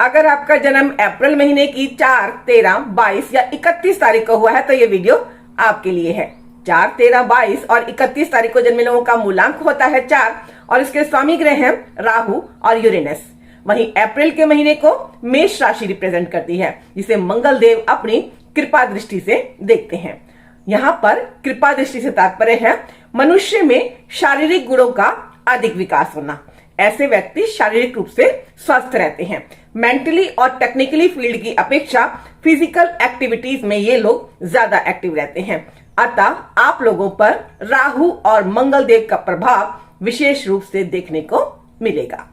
अगर आपका जन्म अप्रैल महीने की 4, 13, 22 या 31 तारीख को हुआ है तो ये वीडियो आपके लिए है। 4, 13, 22 और 31 तारीख को जन्मे लोगों का मूलांक होता है 4 और इसके स्वामी ग्रह हैं राहु और यूरेनस। वहीं अप्रैल के महीने को मेष राशि रिप्रेजेंट करती है, जिसे मंगल देव अपनी कृपा दृष्टि से देखते हैं। यहाँ पर कृपा दृष्टि से तात्पर्य है मनुष्य में शारीरिक गुणों का अधिक विकास होना। ऐसे व्यक्ति शारीरिक रूप से स्वस्थ रहते हैं। मेंटली और टेक्निकली फील्ड की अपेक्षा फिजिकल एक्टिविटीज में ये लोग ज्यादा एक्टिव रहते हैं। अतः आप लोगों पर राहु और मंगल देव का प्रभाव विशेष रूप से देखने को मिलेगा।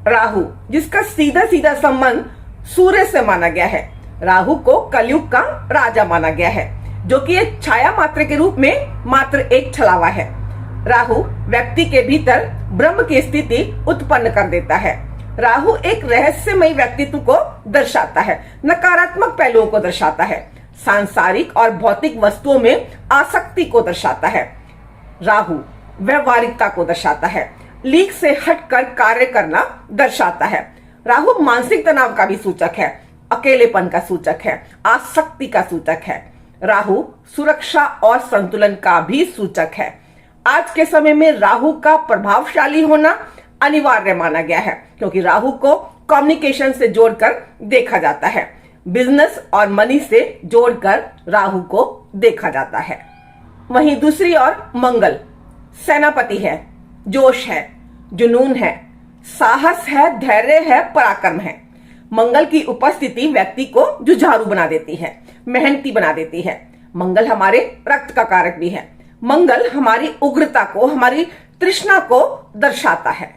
राहु, जिसका सीधा सीधा संबंध सूर्य से माना गया है, राहु को कलयुग का राजा माना गया है, जो कि एक छाया मात्र के रूप में मात्र एक छलावा है। राहु व्यक्ति के भीतर ब्रह्म की स्थिति उत्पन्न कर देता है। राहु एक रहस्यमय व्यक्तित्व को दर्शाता है, नकारात्मक पहलुओं को दर्शाता है, सांसारिक और भौतिक वस्तुओं में आसक्ति को दर्शाता है। राहु व्यवहारिकता को दर्शाता है, लीक से हटकर कार्य करना दर्शाता है। राहु मानसिक तनाव का भी सूचक है, अकेलेपन का सूचक है, आसक्ति का सूचक है। राहु सुरक्षा और संतुलन का भी सूचक है। आज के समय में राहु का प्रभावशाली होना अनिवार्य माना गया है, क्योंकि राहु को कम्युनिकेशन से जोड़कर देखा जाता है, बिजनेस और मनी से जोड़कर राहु को देखा जाता है। वहीं दूसरी ओर मंगल सेनापति है, जोश है, जुनून है, साहस है, धैर्य है, पराक्रम है। मंगल की उपस्थिति व्यक्ति को जुझारू बना देती है, मेहनती बना देती है। मंगल हमारे रक्त का कारक भी है। मंगल हमारी उग्रता को, हमारी तृष्णा को दर्शाता है।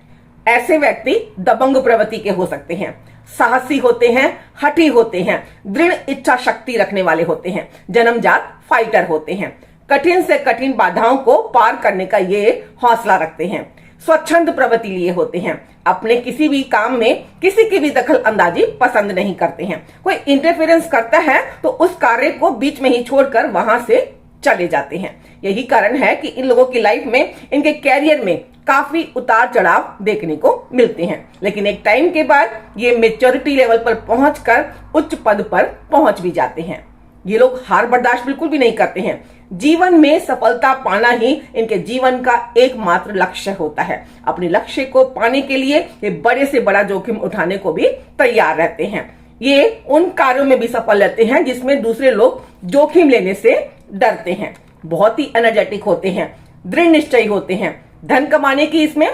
ऐसे व्यक्ति दबंग प्रवृत्ति के हो सकते हैं, साहसी होते हैं, हठी होते हैं, दृढ़ इच्छा शक्ति रखने वाले होते हैं, जन्मजात फाइटर होते हैं। कठिन से कठिन बाधाओं को पार करने का ये हौसला रखते हैं। स्वच्छंद प्रवृत्ति लिए होते हैं, अपने किसी भी काम में किसी की भी दखल अंदाजी पसंद नहीं करते हैं। कोई इंटरफेरेंस करता है तो उस कार्य को बीच में ही छोड़कर वहां से चले जाते हैं। यही कारण है कि इन लोगों की लाइफ में, इनके कैरियर में काफी उतार चढ़ाव देखने को मिलते हैं, लेकिन एक टाइम के बाद ये मेच्योरिटी लेवल पर पहुंचकर उच्च पद पर पहुंच भी जाते हैं। ये लोग हार बर्दाश्त बिल्कुल भी नहीं करते हैं। जीवन में सफलता पाना ही इनके जीवन का एकमात्र लक्ष्य होता है। अपने लक्ष्य को पाने के लिए ये बड़े से बड़ा जोखिम उठाने को भी तैयार रहते हैं। ये उन कार्यों में भी सफल रहते हैं जिसमें दूसरे लोग जोखिम लेने से डरते हैं। बहुत ही एनर्जेटिक होते हैं, दृढ़ निश्चयी होते हैं। धन कमाने की इसमें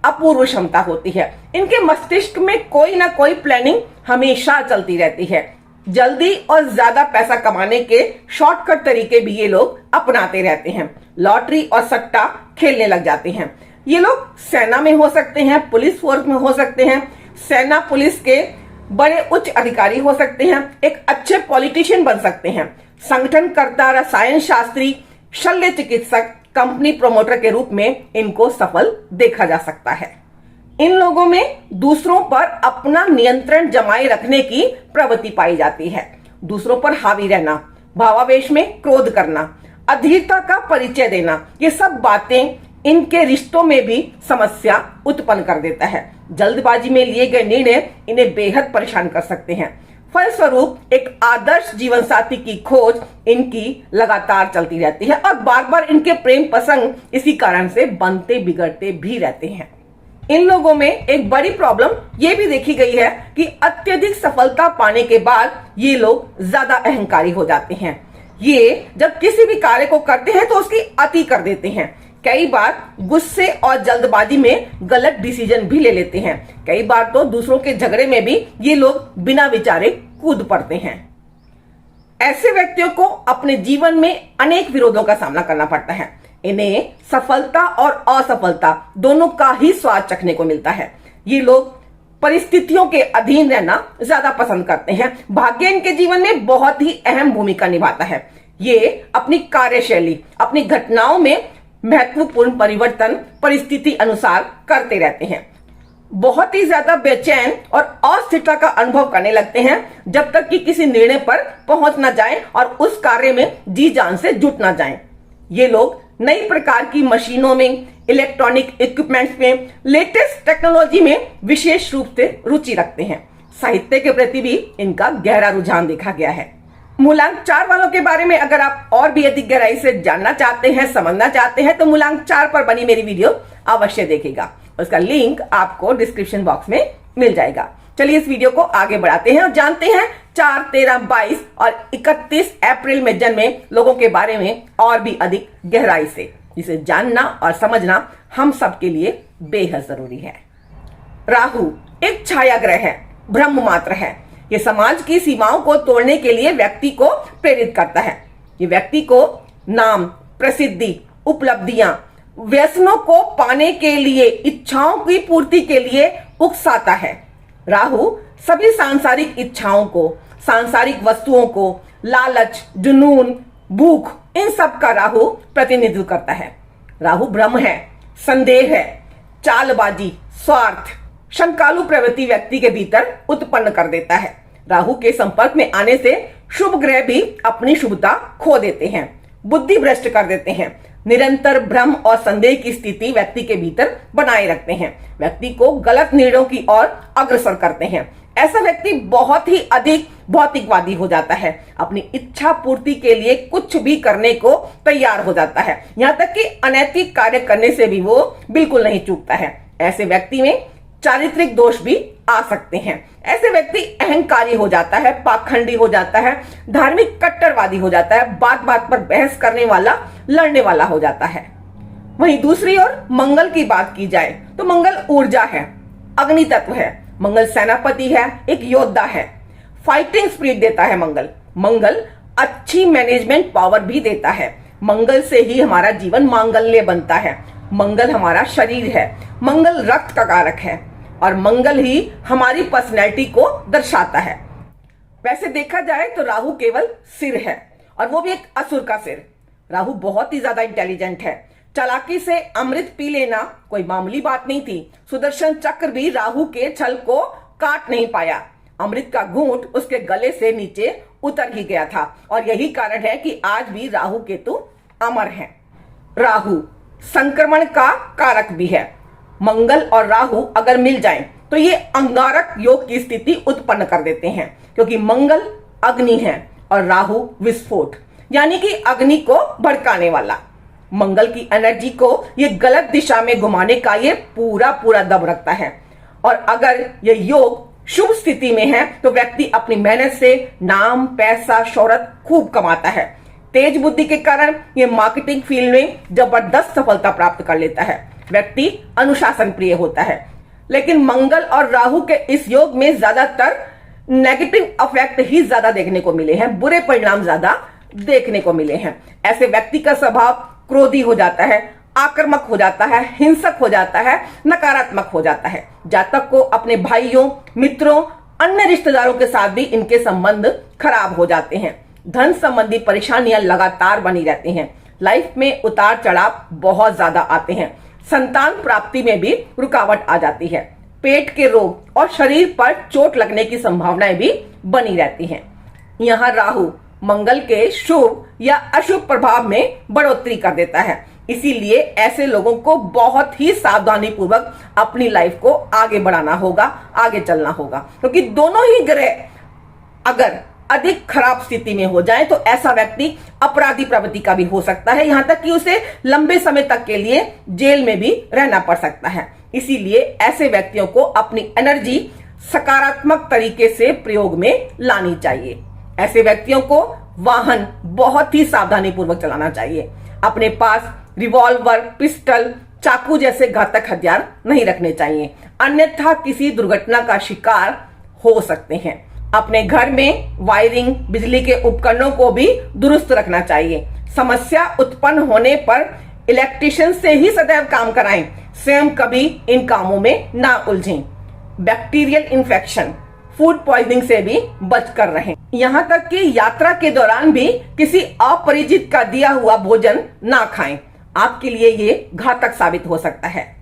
अपूर्व क्षमता होती है। इनके मस्तिष्क में कोई ना कोई प्लानिंग हमेशा चलती रहती है। जल्दी और ज्यादा पैसा कमाने के शॉर्टकट तरीके भी ये लोग अपनाते रहते हैं। लॉटरी और सट्टा खेलने लग जाते हैं। ये लोग सेना में हो सकते हैं, पुलिस फोर्स में हो सकते हैं, सेना पुलिस के बड़े उच्च अधिकारी हो सकते हैं, एक अच्छे पॉलिटिशियन बन सकते हैं, संगठनकर्ता, रसायन शास्त्री, शल्य चिकित्सक, कंपनी प्रमोटर के रूप में इनको सफल देखा जा सकता है। इन लोगों में दूसरों पर अपना नियंत्रण जमाए रखने की प्रवृत्ति पाई जाती है। दूसरों पर हावी रहना, भावावेश में क्रोध करना, अधीरता का परिचय देना, ये सब बातें इनके रिश्तों में भी समस्या उत्पन्न कर देता है। जल्दबाजी में लिए गए निर्णय इन्हें बेहद परेशान कर सकते हैं। फलस्वरूप एक आदर्श जीवन साथी की खोज इनकी लगातार चलती रहती है और बार बार इनके प्रेम प्रसंग इसी कारण से बनते बिगड़ते भी रहते हैं। इन लोगों में एक बड़ी प्रॉब्लम ये भी देखी गई है कि अत्यधिक सफलता पाने के बाद ये लोग ज्यादा अहंकारी हो जाते हैं। ये जब किसी भी कार्य को करते हैं तो उसकी अति कर देते हैं। कई बार गुस्से और जल्दबाजी में गलत डिसीजन भी ले लेते हैं। कई बार तो दूसरों के झगड़े में भी ये लोग बिना विचारे कूद पड़ते हैं। ऐसे व्यक्तियों को अपने जीवन में अनेक विरोधों का सामना करना पड़ता है। इन्हें सफलता और असफलता दोनों का ही स्वाद चखने को मिलता है। ये लोग परिस्थितियों के अधीन रहना ज्यादा पसंद करते हैं। भाग्य इनके जीवन में बहुत ही अहम भूमिका निभाता है। ये अपनी कार्यशैली, अपनी घटनाओं में महत्वपूर्ण परिवर्तन परिस्थिति अनुसार करते रहते हैं। बहुत ही ज्यादा बेचैन और अस्थिरता का अनुभव करने लगते हैं जब तक कि किसी निर्णय पर पहुंच न जाए और उस कार्य में जी जान से जुट न जाएं। ये लोग नई प्रकार की मशीनों में, इलेक्ट्रॉनिक इक्विपमेंट्स में, लेटेस्ट टेक्नोलॉजी में विशेष रूप से रुचि रखते हैं। साहित्य के प्रति भी इनका गहरा रुझान देखा गया है। मूलांक 4 वालों के बारे में अगर आप और भी अधिक गहराई से जानना चाहते हैं, समझना चाहते हैं, तो मूलांक 4 पर बनी मेरी वीडियो अवश्य देखेगा। उसका लिंक आपको डिस्क्रिप्शन बॉक्स में मिल जाएगा। चलिए इस वीडियो को आगे बढ़ाते हैं और जानते हैं 4, 13, 22 और 31 अप्रैल में जन्मे लोगों के बारे में और भी अधिक गहराई से, जिसे जानना और समझना हम सबके लिए बेहद जरूरी है। राहु एक छाया ग्रह है, ब्रह्म मात्र है। ये समाज की सीमाओं को तोड़ने के लिए व्यक्ति को प्रेरित करता है। ये व्यक्ति को नाम, प्रसिद्धि, उपलब्धियां, व्यसनों को पाने के लिए, इच्छाओं की पूर्ति के लिए उकसाता है। राहु सभी सांसारिक इच्छाओं को, सांसारिक वस्तुओं को, लालच, जुनून, भूख, इन सब का राहु प्रतिनिधित्व करता है। राहु ब्रह्म है, संदेह है, चालबाजी, स्वार्थ, शंकालु प्रवृत्ति व्यक्ति के भीतर उत्पन्न कर देता है। राहु के संपर्क में आने से शुभ ग्रह भी अपनी शुभता खो देते हैं, बुद्धि भ्रष्ट कर देते हैं, निरंतर भ्रम और संदेह की स्थिति व्यक्ति के भीतर बनाए रखते हैं, व्यक्ति को गलत निर्णयों की ओर अग्रसर करते हैं। ऐसा व्यक्ति बहुत ही अधिक भौतिकवादी हो जाता है, अपनी इच्छा पूर्ति के लिए कुछ भी करने को तैयार हो जाता है, यहाँ तक कि अनैतिक कार्य करने से भी वो बिल्कुल नहीं चूकता है। ऐसे व्यक्ति में चारित्रिक दोष भी आ सकते हैं। ऐसे व्यक्ति अहंकारी हो जाता है, पाखंडी हो जाता है, धार्मिक कट्टरवादी हो जाता है, बात बात पर बहस करने वाला, लड़ने वाला हो जाता है। वहीं दूसरी ओर मंगल की बात की जाए तो मंगल ऊर्जा है, अग्नि तत्व है, मंगल सेनापति है, एक योद्धा है, फाइटिंग स्पिरिट देता है। मंगल अच्छी मैनेजमेंट पावर भी देता है। मंगल से ही हमारा जीवन मांगल्य बनता है। मंगल हमारा शरीर है, मंगल रक्त का कारक है और मंगल ही हमारी पर्सनैलिटी को दर्शाता है। वैसे देखा जाए तो राहु केवल सिर है, और वो भी एक असुर का सिर। राहु बहुत ही ज्यादा इंटेलिजेंट है। चालाकी से अमृत पी लेना कोई मामूली बात नहीं थी। सुदर्शन चक्र भी राहु के छल को काट नहीं पाया। अमृत का घूंट उसके गले से नीचे उतर ही गया था, और यही कारण है कि आज भी राहु केतु अमर हैं। राहु संक्रमण का कारक भी है। मंगल और राहु अगर मिल जाएं तो ये अंगारक योग की स्थिति उत्पन्न कर देते हैं, क्योंकि मंगल अग्नि है और राहु विस्फोट, यानी कि अग्नि को भड़काने वाला। मंगल की एनर्जी को ये गलत दिशा में घुमाने का ये पूरा दम रखता है, और अगर ये योग शुभ स्थिति में है तो व्यक्ति अपनी मेहनत से नाम, पैसा, शोहरत खूब कमाता है। तेज बुद्धि के कारण ये मार्केटिंग फील्ड में जबरदस्त सफलता प्राप्त कर लेता है। व्यक्ति अनुशासन प्रिय होता है। लेकिन मंगल और राहु के इस योग में ज्यादातर नेगेटिव इफेक्ट ही ज्यादा देखने को मिले हैं, बुरे परिणाम ज्यादा देखने को मिले हैं। ऐसे व्यक्ति का स्वभाव क्रोधी हो जाता है, आक्रामक हो जाता है, हिंसक हो जाता है, नकारात्मक हो जाता है। जातक को अपने भाइयों, मित्रों, अन्य रिश्तेदारों के साथ भी इनके संबंध खराब हो जाते हैं। धन संबंधी परेशानियां लगातार बनी रहती हैं। लाइफ में उतार चढ़ाव बहुत ज्यादा आते हैं। संतान प्राप्ति में भी रुकावट आ जाती है। पेट के रोग और शरीर पर चोट लगने की संभावनाएं भी बनी रहती हैं। यहाँ राहु मंगल के शुभ या अशुभ प्रभाव में बढ़ोतरी कर देता है। इसीलिए ऐसे लोगों को बहुत ही सावधानी पूर्वक अपनी लाइफ को आगे बढ़ाना होगा, आगे चलना होगा, क्योंकि दोनों ही ग्रह अगर अधिक खराब स्थिति में हो जाए तो ऐसा व्यक्ति अपराधी प्रवृत्ति का भी हो सकता है, यहां तक कि उसे लंबे समय तक के लिए जेल में भी रहना पड़ सकता है। इसीलिए ऐसे व्यक्तियों को अपनी एनर्जी सकारात्मक तरीके से प्रयोग में लानी चाहिए। ऐसे व्यक्तियों को वाहन बहुत ही सावधानी पूर्वक चलाना चाहिए। अपने पास रिवॉल्वर, पिस्टल, चाकू जैसे घातक हथियार नहीं रखने चाहिए, अन्यथा किसी दुर्घटना का शिकार हो सकते हैं। अपने घर में वायरिंग, बिजली के उपकरणों को भी दुरुस्त रखना चाहिए। समस्या उत्पन्न होने पर इलेक्ट्रिशियन से ही सदैव काम कराएं, स्वयं कभी इन कामों में ना उलझें। बैक्टीरियल इन्फेक्शन, फूड पॉइजनिंग से भी बचकर रहें। यहाँ तक कि यात्रा के दौरान भी किसी अपरिचित का दिया हुआ भोजन ना खाएं, आपके लिए ये घातक साबित हो सकता है।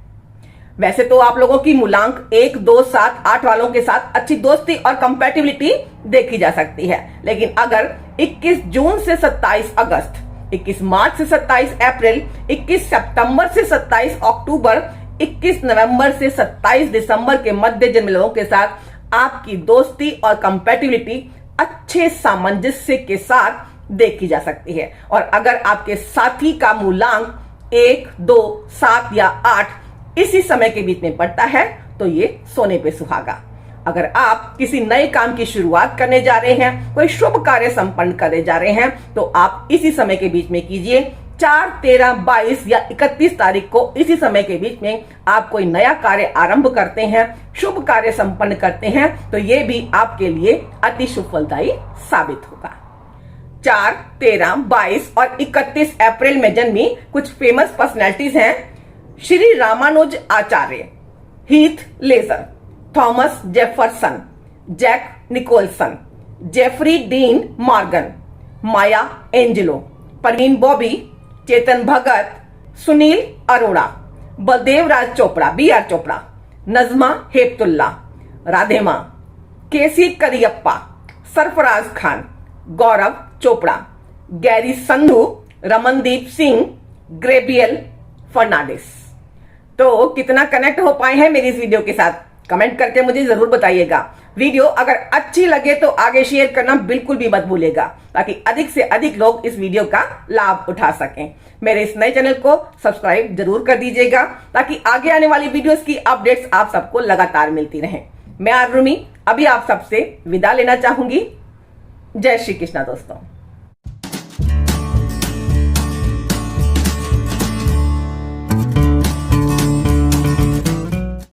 वैसे तो आप लोगों की मूलांक 1, 2, 7, 8 वालों के साथ अच्छी दोस्ती और कंपैटिबिलिटी देखी जा सकती है, लेकिन अगर 21 जून से 27 अगस्त, 21 मार्च से 27 अप्रैल, 21 सितंबर से 27 अक्टूबर, 21 नवंबर से 27 दिसंबर के मध्य जन्मे लोगों के साथ आपकी दोस्ती और कंपैटिबिलिटी अच्छे सामंजस्य के साथ देखी जा सकती है। और अगर आपके साथी का मूलांक 1, 2, 7 या 8 इसी समय के बीच में पड़ता है तो ये सोने पे सुहागा। अगर आप किसी नए काम की शुरुआत करने जा रहे हैं, कोई शुभ कार्य संपन्न करने जा रहे हैं, तो आप इसी समय के बीच में कीजिए। 4, 13, 22 या 31 तारीख को इसी समय के बीच में आप कोई नया कार्य आरंभ करते हैं, शुभ कार्य संपन्न करते हैं, तो ये भी आपके लिए अति शुभ फलदायी साबित होगा। 4, 13, 22 और 31 अप्रैल में जन्मी कुछ फेमस पर्सनैलिटीज हैं। Shri Ramanuja Acharya, Heath Ledger, Thomas Jefferson, Jack Nicholson, Jeffrey Dean Morgan, Maya Angelou, Parveen Babi, Chetan Bhagat, Sunil Arora, Baldev Raj Chopra, BR Chopra, Najma Heptulla, Radhe Maa, KC Cariappa, Sarfaraz Khan, Gaurav Chopra, Garry Sandhu, Ramandeep Singh, Gabriel Fernandes. तो कितना कनेक्ट हो पाए हैं मेरी इस वीडियो के साथ, कमेंट करके मुझे जरूर बताइएगा। वीडियो अगर अच्छी लगे तो आगे शेयर करना बिल्कुल भी मत भूलिएगा, ताकि अधिक से अधिक लोग इस वीडियो का लाभ उठा सकें। मेरे इस नए चैनल को सब्सक्राइब जरूर कर दीजिएगा, ताकि आगे आने वाली वीडियोस की अपडेट्स आप सबको लगातार मिलती रहें। मैं आरुमि अभी आप सबसे विदा लेना चाहूंगी। जय श्री कृष्णा दोस्तों।